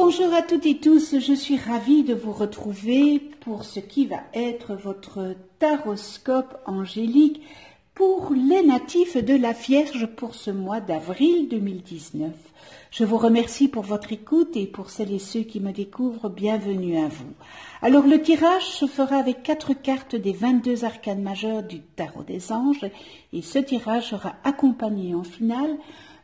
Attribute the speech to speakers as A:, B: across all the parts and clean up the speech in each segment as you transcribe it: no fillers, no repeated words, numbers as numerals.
A: Bonjour à toutes et tous, je suis ravie de vous retrouver pour ce qui va être votre taroscope angélique pour les natifs de la Vierge pour ce mois d'avril 2019. Je vous remercie pour votre écoute et pour celles et ceux qui me découvrent, bienvenue à vous. Alors le tirage se fera avec 4 cartes des 22 arcanes majeures du tarot des anges et ce tirage sera accompagné en finale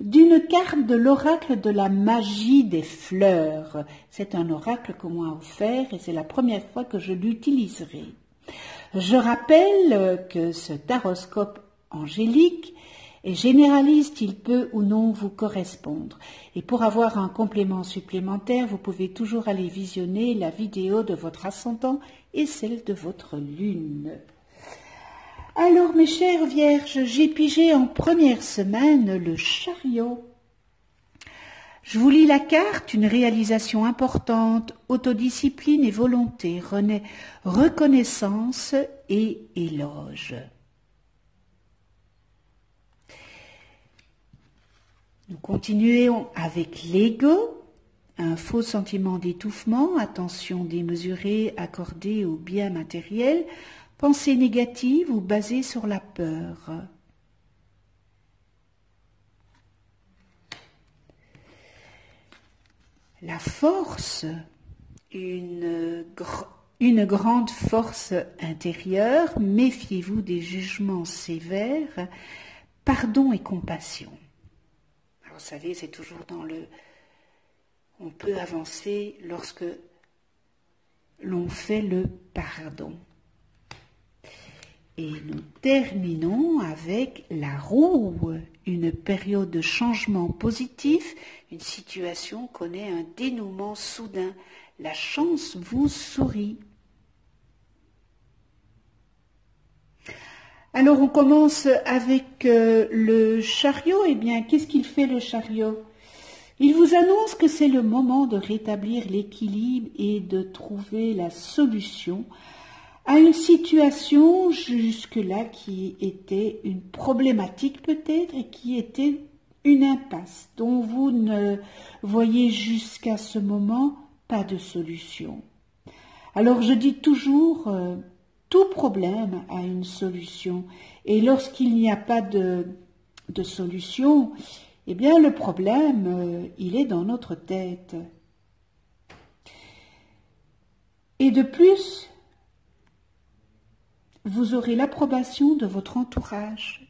A: d'une carte de l'oracle de la magie des fleurs. C'est un oracle qu'on m'a offert et c'est la première fois que je l'utiliserai. Je rappelle que ce taroscope angélique est généraliste, il peut ou non vous correspondre. Et pour avoir un complément supplémentaire, vous pouvez toujours aller visionner la vidéo de votre ascendant et celle de votre lune. Alors, mes chères vierges, j'ai pigé en première semaine le chariot. Je vous lis la carte, une réalisation importante, autodiscipline et volonté, reconnaissance et éloge. Nous continuons avec l'ego, un faux sentiment d'étouffement, attention démesurée accordée aux biens matériels, pensée négative ou basée sur la peur. La force, une grande force intérieure, méfiez-vous des jugements sévères, pardon et compassion. Alors, vous savez, c'est toujours dans le... On peut avancer lorsque l'on fait le pardon. Et nous terminons avec la roue, une période de changement positif, une situation connaît un dénouement soudain. La chance vous sourit. Alors on commence avec le chariot. Eh bien, qu'est-ce qu'il fait le chariot? Il vous annonce que c'est le moment de rétablir l'équilibre et de trouver la solution à une situation jusque-là qui était une problématique peut-être et qui était une impasse dont vous ne voyez jusqu'à ce moment pas de solution. Alors je dis toujours, tout problème a une solution et lorsqu'il n'y a pas de solution, eh bien le problème, il est dans notre tête. Et de plus, vous aurez l'approbation de votre entourage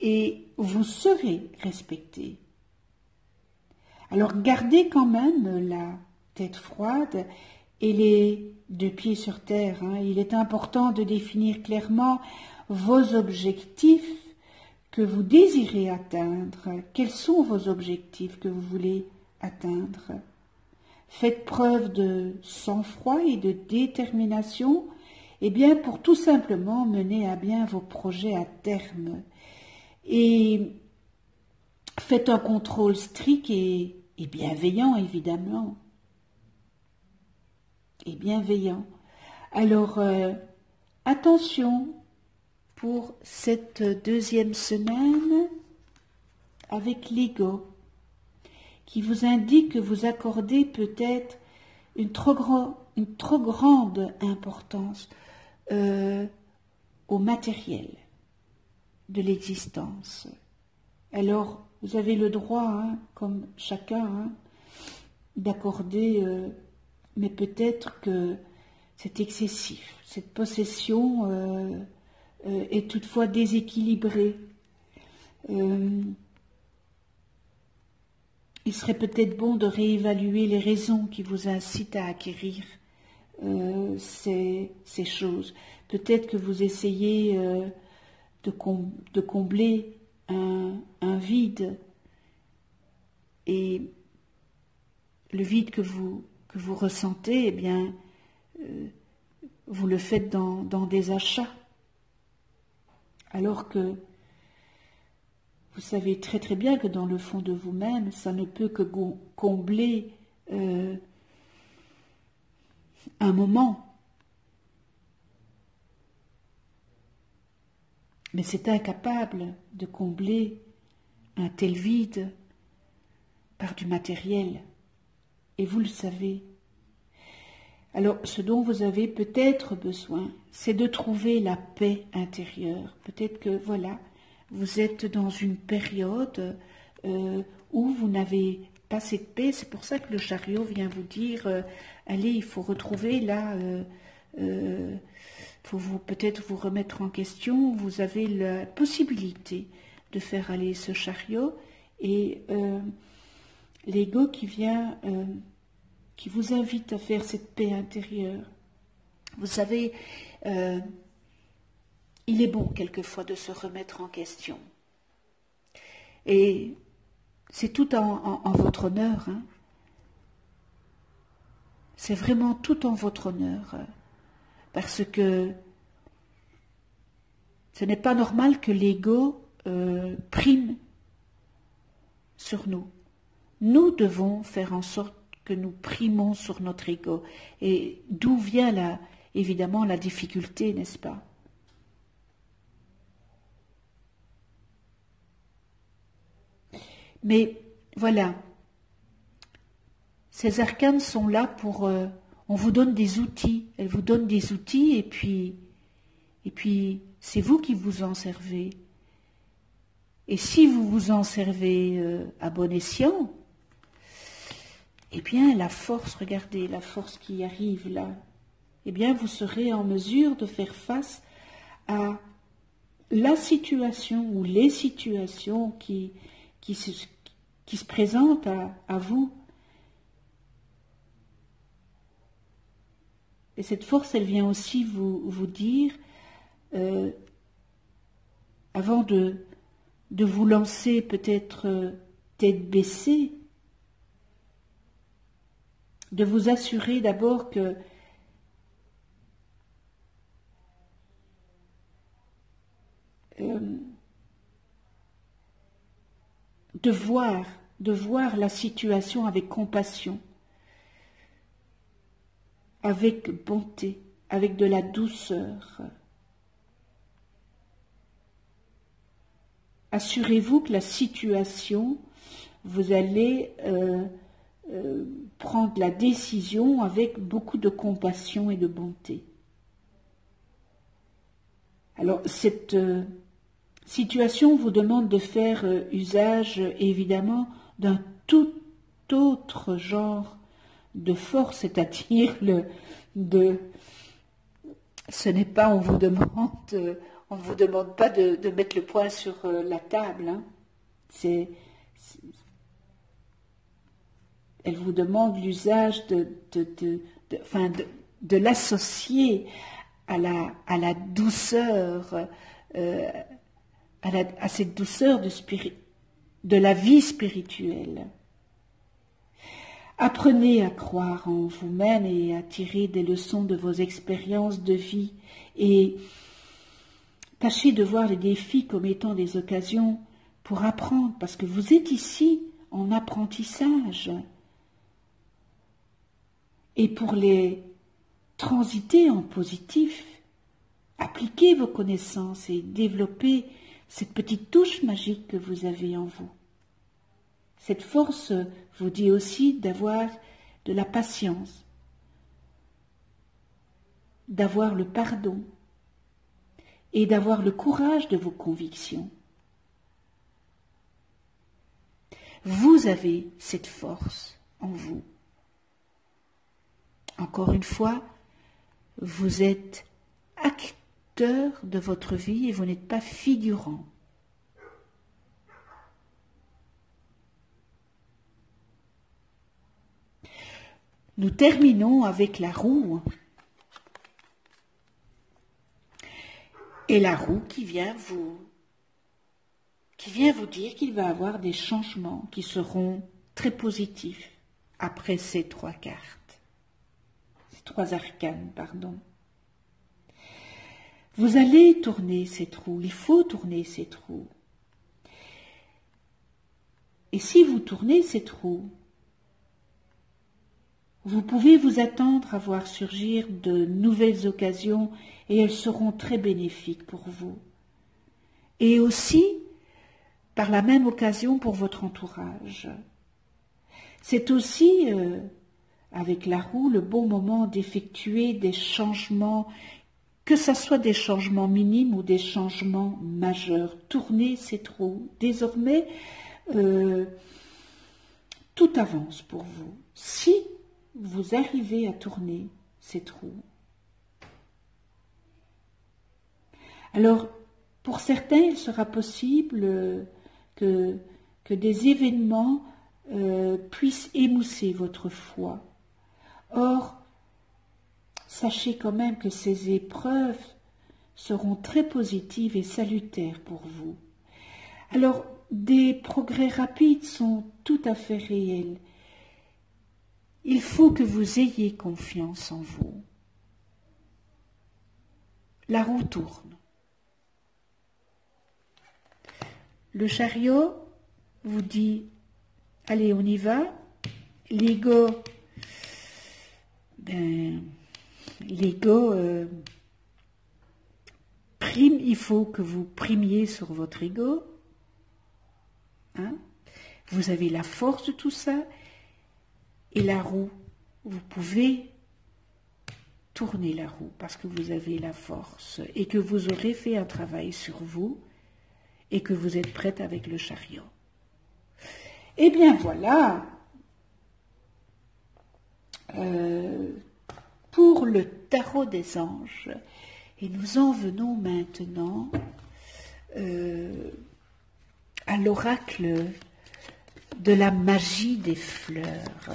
A: et vous serez respecté. Alors gardez quand même la tête froide et les 2 pieds sur terre. Il est important de définir clairement vos objectifs que vous désirez atteindre. Quels sont vos objectifs que vous voulez atteindre? Faites preuve de sang-froid et de détermination pour tout simplement mener à bien vos projets à terme. Et faites un contrôle strict et bienveillant, évidemment. Et bienveillant. Alors, attention pour cette 2e semaine avec l'ego, qui vous indique que vous accordez peut-être une trop grande importance au matériel de l'existence. Alors, vous avez le droit, comme chacun, d'accorder, mais peut-être que c'est excessif. Cette possession est toutefois déséquilibrée. Il serait peut-être bon de réévaluer les raisons qui vous incitent à acquérir ces choses. Peut-être que vous essayez de combler un vide et le vide que vous ressentez, vous le faites dans des achats, alors que vous savez très très bien que dans le fond de vous-même, ça ne peut que combler un moment. Mais c'est incapable de combler un tel vide par du matériel. et vous le savez. Alors, ce dont vous avez peut-être besoin, c'est de trouver la paix intérieure. Peut-être que, voilà, vous êtes dans une période où vous n'avez pas cette paix. C'est pour ça que le chariot vient vous dire, allez, il faut retrouver là, faut peut-être vous remettre en question. Vous avez la possibilité de faire aller ce chariot et l'ego qui vient... qui vous invite à faire cette paix intérieure. Vous savez, il est bon quelquefois de se remettre en question. Et c'est tout en votre honneur. Hein. C'est vraiment tout en votre honneur. Parce que ce n'est pas normal que l'ego prime sur nous. Nous devons faire en sorte que nous primons sur notre ego. Et d'où vient évidemment la difficulté, n'est-ce pas? Mais voilà, ces arcanes sont là pour... on vous donne des outils, elles vous donnent des outils et puis c'est vous qui vous en servez. Et si vous vous en servez à bon escient, eh bien, la force, regardez, la force qui arrive là, eh bien, vous serez en mesure de faire face à la situation ou les situations qui se présentent à vous. Et cette force, elle vient aussi vous dire, avant de vous lancer peut-être tête baissée, de vous assurer d'abord que de voir la situation avec compassion, avec bonté, avec de la douceur. Assurez-vous que la situation, vous allez prendre la décision avec beaucoup de compassion et de bonté. Alors, cette situation vous demande de faire usage, évidemment, d'un tout autre genre de force, c'est-à-dire ce n'est pas, on ne vous demande pas de mettre le poing sur la table, hein. Elle vous demande l'usage de l'associer à la douceur, à cette douceur de la vie spirituelle. Apprenez à croire en vous-même et à tirer des leçons de vos expériences de vie et tâchez de voir les défis comme étant des occasions pour apprendre, parce que vous êtes ici en apprentissage. Et pour les transiter en positif, appliquez vos connaissances et développez cette petite touche magique que vous avez en vous. Cette force vous dit aussi d'avoir de la patience, d'avoir le pardon et d'avoir le courage de vos convictions. Vous avez cette force en vous. Encore une fois, vous êtes acteur de votre vie et vous n'êtes pas figurant. Nous terminons avec la roue. Et la roue qui vient vous dire qu'il va y avoir des changements qui seront très positifs après ces trois cartes. Ces trois arcanes, pardon. Vous allez tourner cette roue, il faut tourner cette roue. Et si vous tournez cette roue, vous pouvez vous attendre à voir surgir de nouvelles occasions et elles seront très bénéfiques pour vous. Et aussi, par la même occasion, pour votre entourage. C'est aussi avec la roue le bon moment d'effectuer des changements, que ce soit des changements minimes ou des changements majeurs. Tournez cette roue. Désormais, tout avance pour vous. Si vous arrivez à tourner cette roue. Alors, pour certains, il sera possible que des événements puissent émousser votre foi. Or, sachez quand même que ces épreuves seront très positives et salutaires pour vous. Alors, des progrès rapides sont tout à fait réels. Il faut que vous ayez confiance en vous. La roue tourne. Le chariot vous dit « Allez, on y va ». L'ego, prime, il faut que vous primiez sur votre ego. Hein? Vous avez la force de tout ça. Et la roue, vous pouvez tourner la roue parce que vous avez la force et que vous aurez fait un travail sur vous et que vous êtes prête avec le chariot. Eh bien voilà, pour le tarot des anges. Et nous en venons maintenant à l'oracle de la magie des fleurs.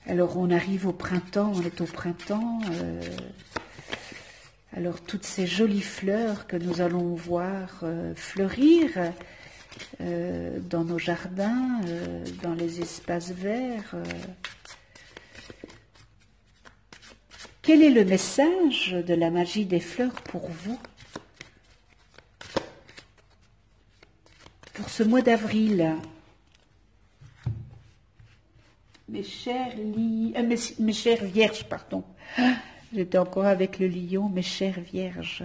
A: Alors on arrive au printemps, on est au printemps. Alors toutes ces jolies fleurs que nous allons voir fleurir dans nos jardins, dans les espaces verts. Quel est le message de la magie des fleurs pour vous? Pour ce mois d'avril, mes chères vierges, pardon. J'étais encore avec le lion, mes chères vierges.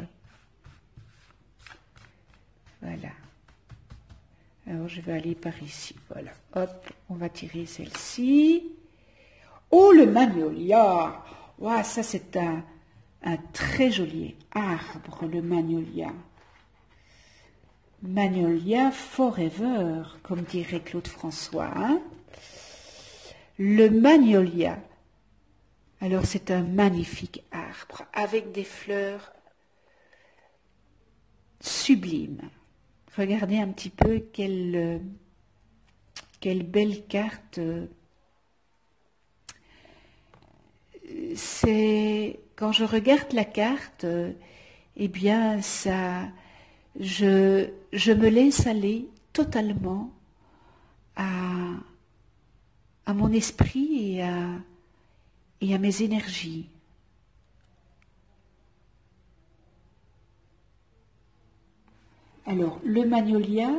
A: Voilà. Alors, je vais aller par ici. Voilà. Hop, on va tirer celle-ci. Oh, le magnolia! Wow, ça, c'est un très joli arbre, le magnolia. Magnolia forever, comme dirait Claude François. Hein? Le magnolia. Alors, c'est un magnifique arbre avec des fleurs sublimes. Regardez un petit peu quelle belle carte. C'est quand je regarde la carte, eh bien ça, je me laisse aller totalement à mon esprit et à mes énergies. Alors, le magnolia,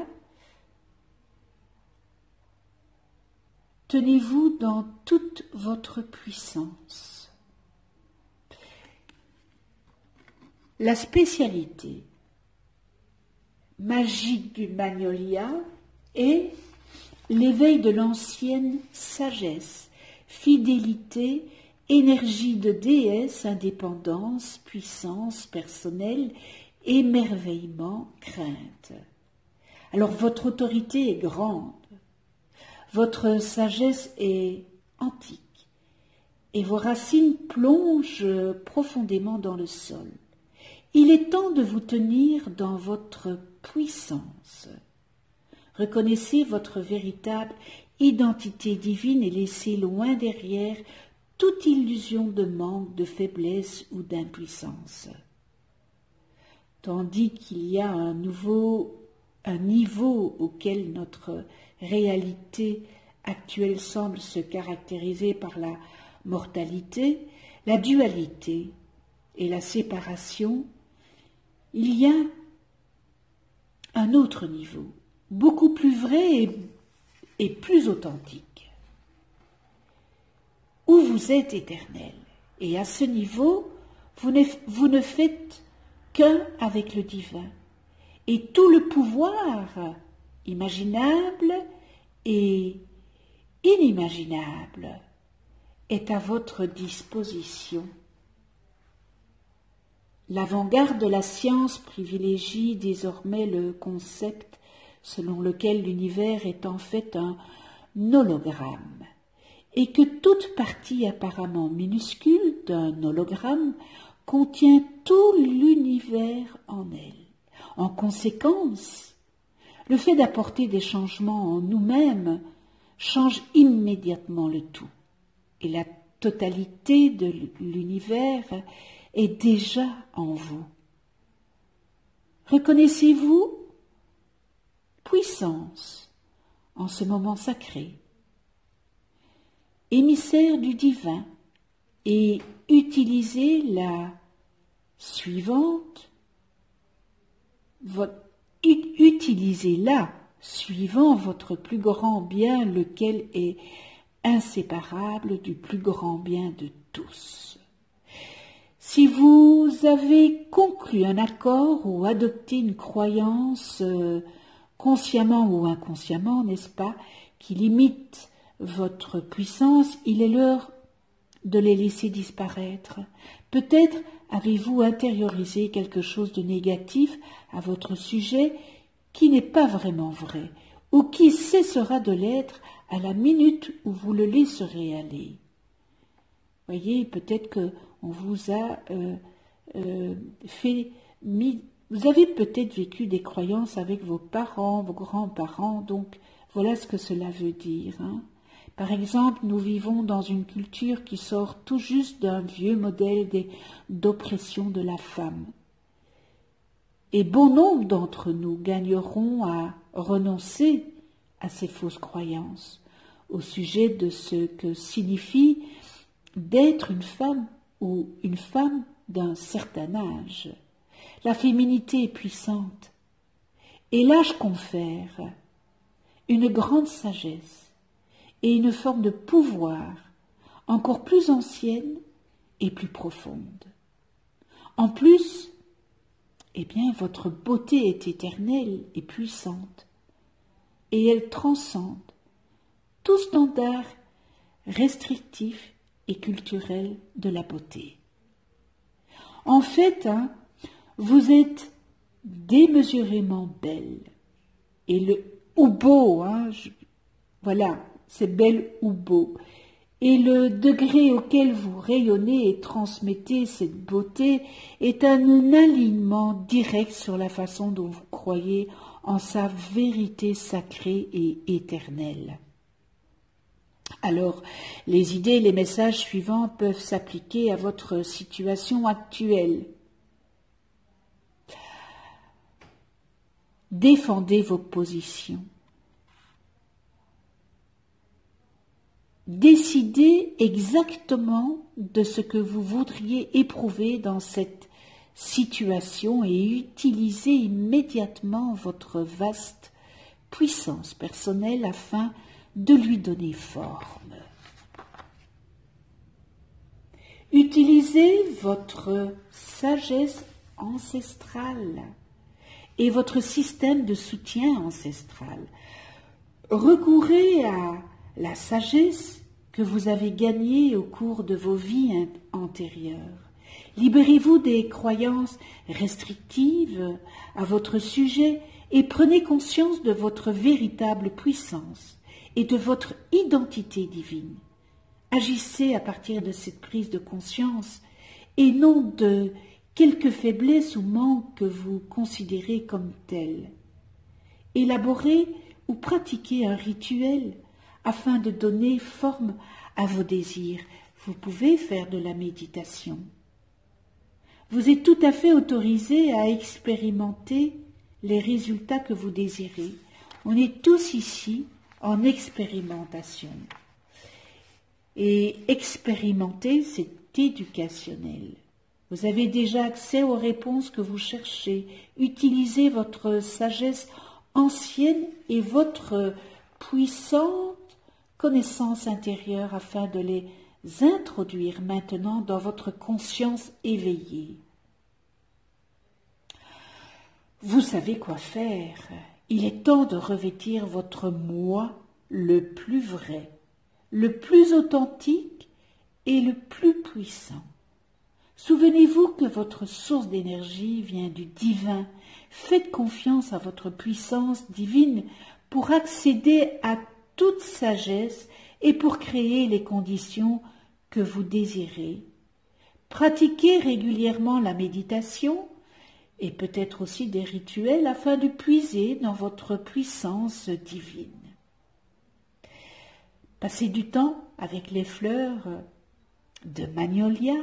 A: tenez-vous dans toute votre puissance. La spécialité magique du magnolia est l'éveil de l'ancienne sagesse, fidélité, énergie de déesse, indépendance, puissance personnelle, émerveillement, crainte. Alors votre autorité est grande, votre sagesse est antique, et vos racines plongent profondément dans le sol. Il est temps de vous tenir dans votre puissance. Reconnaissez votre véritable identité divine et laissez loin derrière toute illusion de manque, de faiblesse ou d'impuissance. Tandis qu'il y a un niveau auquel notre réalité actuelle semble se caractériser par la mortalité, la dualité et la séparation, il y a un autre niveau, beaucoup plus vrai et plus authentique, où vous êtes éternel. Et à ce niveau, vous ne faites qu'un avec le divin. Et tout le pouvoir imaginable et inimaginable est à votre disposition. L'avant-garde de la science privilégie désormais le concept selon lequel l'univers est en fait un hologramme et que toute partie apparemment minuscule d'un hologramme contient tout l'univers en elle. En conséquence, le fait d'apporter des changements en nous-mêmes change immédiatement le tout et la totalité de l'univers est déjà en vous. Reconnaissez-vous puissance en ce moment sacré, émissaire du divin, et utilisez la suivante, utilisez-la suivant votre plus grand bien, lequel est inséparable du plus grand bien de tous. Si vous avez conclu un accord ou adopté une croyance, consciemment ou inconsciemment, n'est-ce pas, qui limite votre puissance, il est l'heure de les laisser disparaître. Peut-être avez-vous intériorisé quelque chose de négatif à votre sujet qui n'est pas vraiment vrai, ou qui cessera de l'être à la minute où vous le laisserez aller. Voyez, peut-être que on vous a vous avez peut-être vécu des croyances avec vos parents, vos grands-parents, donc voilà ce que cela veut dire. Par exemple, nous vivons dans une culture qui sort tout juste d'un vieux modèle d'oppression de la femme. Et bon nombre d'entre nous gagneront à renoncer à ces fausses croyances au sujet de ce que signifie d'être une femme ou une femme d'un certain âge. La féminité est puissante et l'âge confère une grande sagesse et une forme de pouvoir encore plus ancienne et plus profonde. En plus, votre beauté est éternelle et puissante et elle transcende tout standard restrictif et culturel de la beauté. En fait, vous êtes démesurément belle. Et le ou beau, voilà, c'est belle ou beau. Et le degré auquel vous rayonnez et transmettez cette beauté est un alignement direct sur la façon dont vous croyez en sa vérité sacrée et éternelle. Alors, les idées et les messages suivants peuvent s'appliquer à votre situation actuelle. Défendez vos positions. Décidez exactement de ce que vous voudriez éprouver dans cette situation et utilisez immédiatement votre vaste puissance personnelle afin de lui donner forme. Utilisez votre sagesse ancestrale et votre système de soutien ancestral. Recourez à la sagesse que vous avez gagnée au cours de vos vies antérieures. Libérez-vous des croyances restrictives à votre sujet et prenez conscience de votre véritable puissance et de votre identité divine. Agissez à partir de cette prise de conscience et non de quelques faiblesses ou manques que vous considérez comme tels. Élaborez ou pratiquez un rituel afin de donner forme à vos désirs. Vous pouvez faire de la méditation. Vous êtes tout à fait autorisé à expérimenter les résultats que vous désirez. On est tous ici en expérimentation. Et expérimenter, c'est éducationnel. Vous avez déjà accès aux réponses que vous cherchez. Utilisez votre sagesse ancienne et votre puissante connaissance intérieure afin de les introduire maintenant dans votre conscience éveillée. Vous savez quoi faire. Il est temps de revêtir votre moi le plus vrai, le plus authentique est le plus puissant. Souvenez-vous que votre source d'énergie vient du divin. Faites confiance à votre puissance divine pour accéder à toute sagesse et pour créer les conditions que vous désirez. Pratiquez régulièrement la méditation et peut-être aussi des rituels afin de puiser dans votre puissance divine. Passez du temps avec les fleurs de magnolia.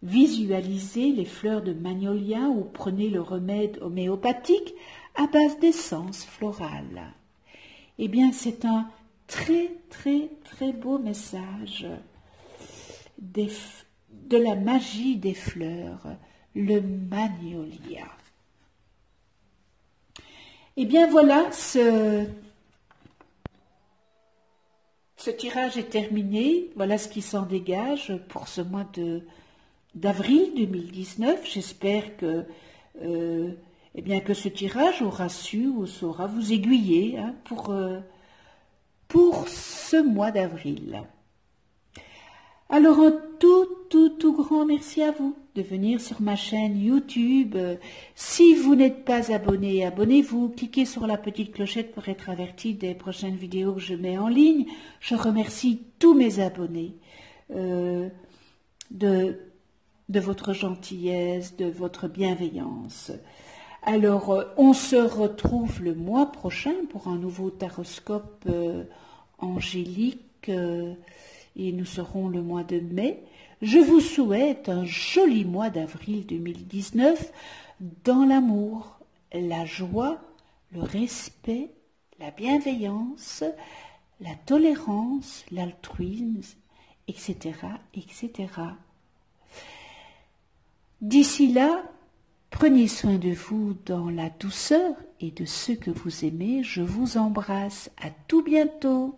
A: Visualisez les fleurs de magnolia ou prenez le remède homéopathique à base d'essence florale. Eh bien, c'est un très beau message de la magie des fleurs, le magnolia. Eh bien, voilà, ce tirage est terminé. Voilà ce qui s'en dégage pour ce mois d'avril 2019. J'espère que, que ce tirage aura su ou saura vous aiguiller pour ce mois d'avril. Alors un tout grand merci à vous de venir sur ma chaîne YouTube. Si vous n'êtes pas abonné, abonnez-vous, cliquez sur la petite clochette pour être averti des prochaines vidéos que je mets en ligne. Je remercie tous mes abonnés de votre gentillesse, de votre bienveillance. Alors, on se retrouve le mois prochain pour un nouveau taroscope angélique et nous serons le mois de mai. Je vous souhaite un joli mois d'avril 2019 dans l'amour, la joie, le respect, la bienveillance, la tolérance, l'altruisme, etc., etc. D'ici là, prenez soin de vous dans la douceur et de ceux que vous aimez. Je vous embrasse. À tout bientôt.